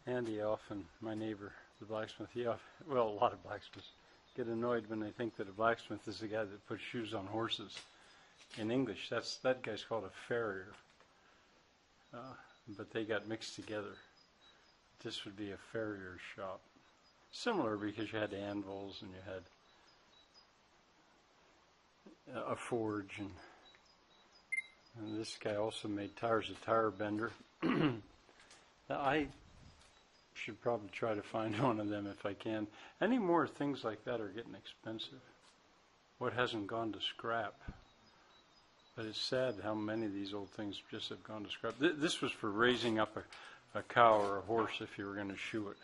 Andy often, my neighbor, the blacksmith, well, a lot of blacksmiths get annoyed when they think that a blacksmith is the guy that puts shoes on horses. In English, that guy's called a farrier, but they got mixed together. This would be a farrier's shop. Similar because you had anvils and you had a forge, and this guy also made tires, a tire bender. Now, I should probably try to find one of them if I can. Any more things like that are getting expensive. What hasn't gone to scrap? But it's sad how many of these old things just have gone to scrap. This was for raising up a cow or a horse if you were going to shoe it,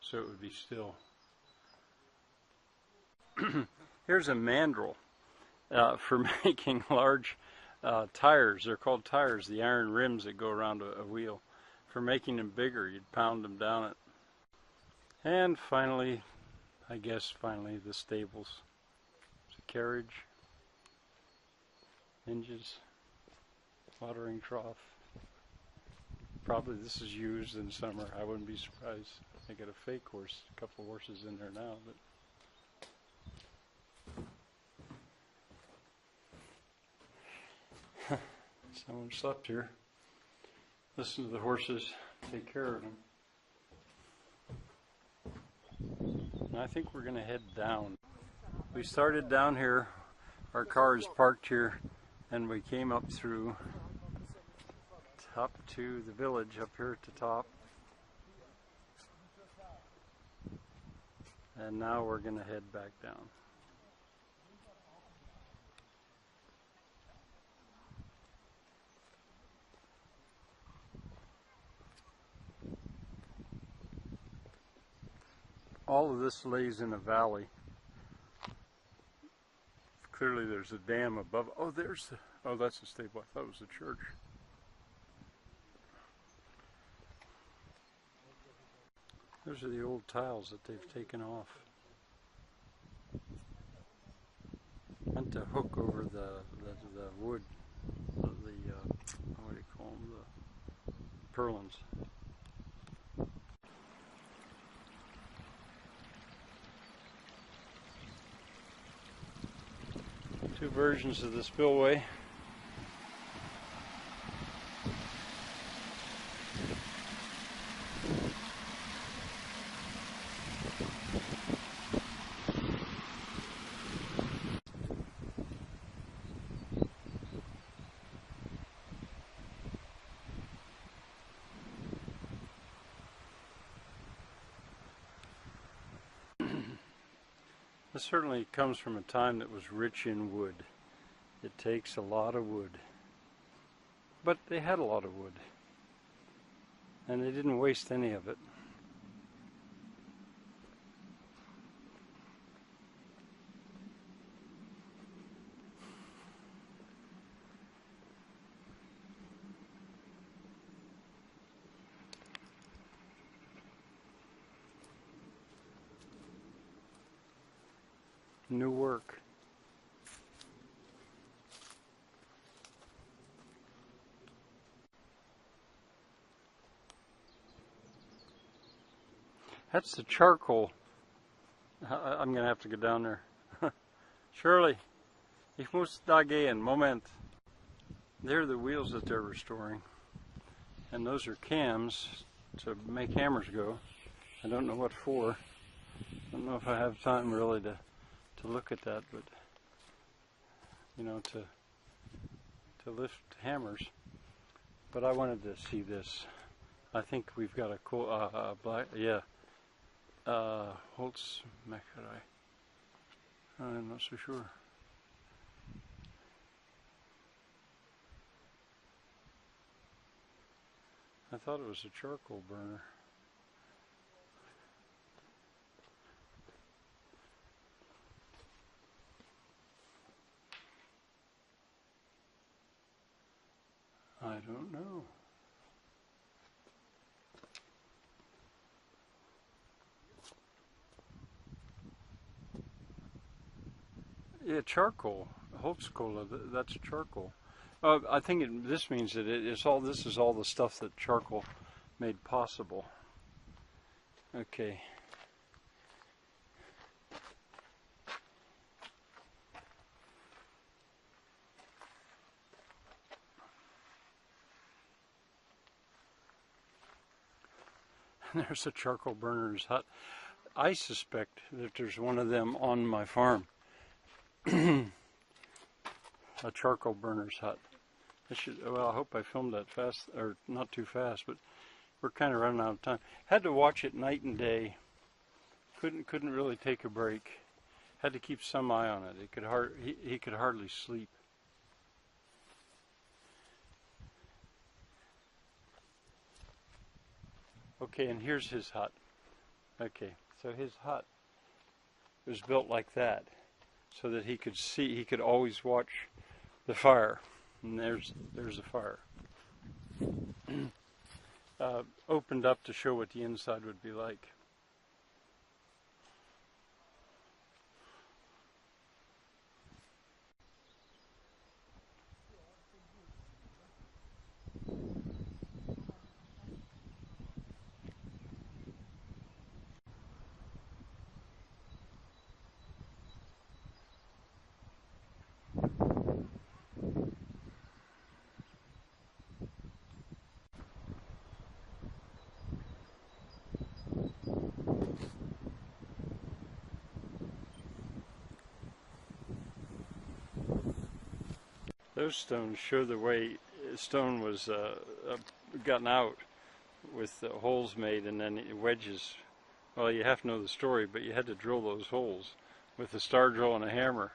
so it would be still. Here's a mandrel for making large tires. They're called tires, the iron rims that go around a wheel. For making them bigger, you'd pound them down it. And finally, the stables. It's a carriage, hinges, watering trough. Probably this is used in summer. I wouldn't be surprised. They got a fake horse, a couple of horses in there now, but someone slept here. Listen to the horses, take care of them. And I think we're going to head down. We started down here, our car is parked here, and we came up through up to the village up here at the top. And now we're going to head back down. All of this lays in a valley. Clearly there's a dam above. Oh, that's a stable. I thought it was a church. Those are the old tiles that they've taken off. Meant to hook over the wood, what do you call them, the purlins. Two versions of the spillway. This certainly comes from a time that was rich in wood. It takes a lot of wood. But they had a lot of wood. And they didn't waste any of it. New work. That's the charcoal. I'm going to have to go down there. Shirley, ich muss da gehen. Moment. They're the wheels that they're restoring. And those are cams to make hammers go. I don't know what for. I don't know if I have time really to look at that, but you know, to lift hammers. But I wanted to see this. I think we've got a cool black, yeah, Holzmacherei. I'm not so sure. I thought it was a charcoal burner. I don't know. Yeah, charcoal. Holzkohle, that's charcoal. I think this means that this is all the stuff that charcoal made possible. Okay. There's a charcoal burner's hut. I suspect that there's one of them on my farm. A charcoal burner's hut. Well, I hope I filmed that fast, or not too fast, but we're kind of running out of time. Had to watch it night and day. Couldn't really take a break. Had to keep some eye on it. He could hardly sleep. Okay, and here's his hut. Okay, so his hut was built like that, so that he could always watch the fire. And there's the fire. Opened up to show what the inside would be like. Those stones show the way stone was gotten out with holes made and then wedges. Well, you have to know the story, but you had to drill those holes with a star drill and a hammer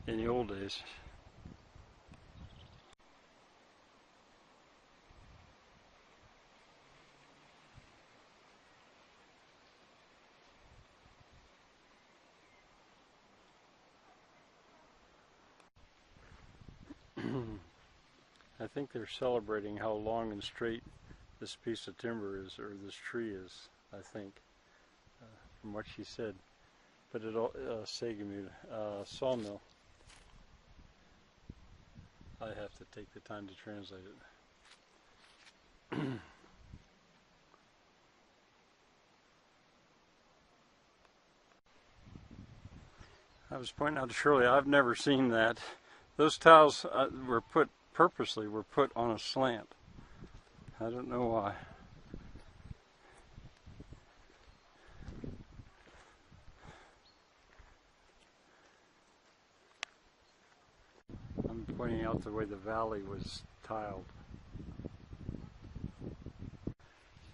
in the old days. I think they're celebrating how long and straight this piece of timber is, or this tree is, I think, from what she said. But it all, Sagamute, sawmill. I have to take the time to translate it. I was pointing out to Shirley, I've never seen that. Those tiles were put on a slant. I don't know why. I'm pointing out the way the valley was tiled.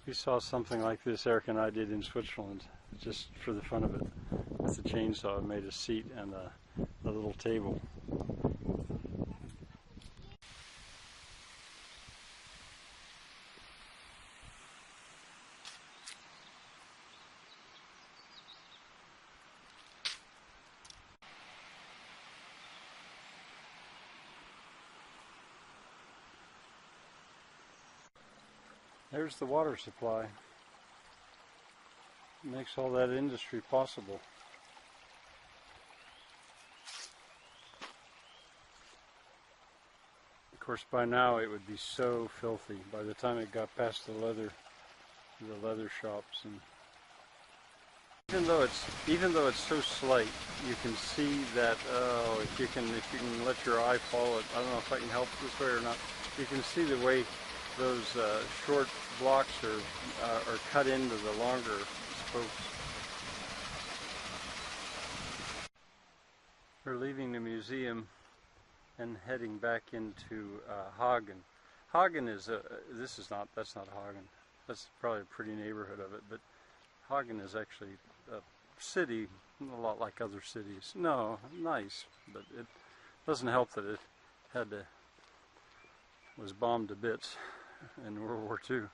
We saw something like this Eric and I did in Switzerland, just for the fun of it. With a chainsaw, made a seat and a little table. There's the water supply. It makes all that industry possible. Of course, by now it would be so filthy by the time it got past the leather shops. And even though it's so slight, you can see that if you can let your eye follow it. I don't know if I can help this way or not. You can see the way those short blocks are cut into the longer spokes. We're leaving the museum and heading back into Hagen. Hagen is that's not Hagen. That's probably a pretty neighborhood of it, but Hagen is actually a city, a lot like other cities. No, nice, but it doesn't help that it was bombed to bits in World War II.